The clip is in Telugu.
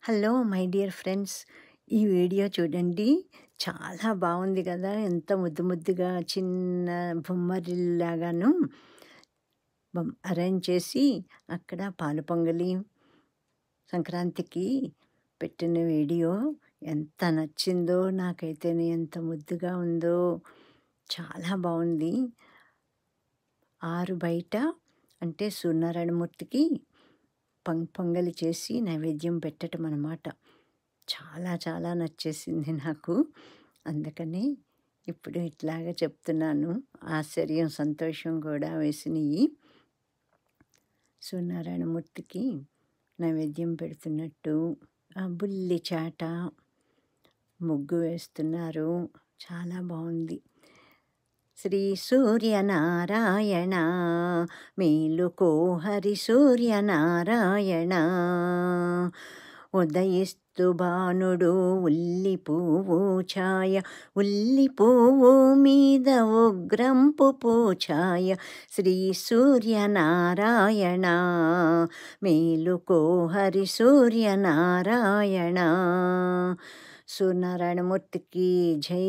Hello my dear friends. ఈ వీడియో చూడండి. చాలా బాగుంది కదా! ఎంత ముద్దు ముద్దుగా చిన్న బొమ్మరిల్లాగాను అరేంజ్ చేసి అక్కడ పాలు పొంగలి సంక్రాంతికి పెట్టిన వీడియో ఎంత నచ్చిందో నాకైతేనే, ఎంత ముద్దుగా ఉందో, చాలా బాగుంది. ఆరు బయట అంటే సూర్యనారాయణమూర్తికి పొంగలి చేసి నైవేద్యం పెట్టడం అన్నమాట. చాలా చాలా నచ్చేసింది నాకు. అందుకని ఇప్పుడు ఇట్లాగా చెప్తున్నాను. ఆశ్చర్యం, సంతోషం కూడా వేసినాయి. సూర్యనారాయణమూర్తికి నైవేద్యం పెడుతున్నట్టు బుల్లి చాట ముగ్గు వేస్తున్నారు. చాలా బాగుంది. శ్రీ సూర్యనారాయణ మేలుకో హరి సూర్యనారాయణ, ఉదయిస్తు భానుడు ఉల్లి పువ్వు ఛాయ, ఉల్లి పువ్వు మీద ఉగ్రంపు పూఛాయ. శ్రీ సూర్యనారాయణ మేలుకో హరి సూర్యనారాయణ. సూర్యనారాయణమూర్తికి జై.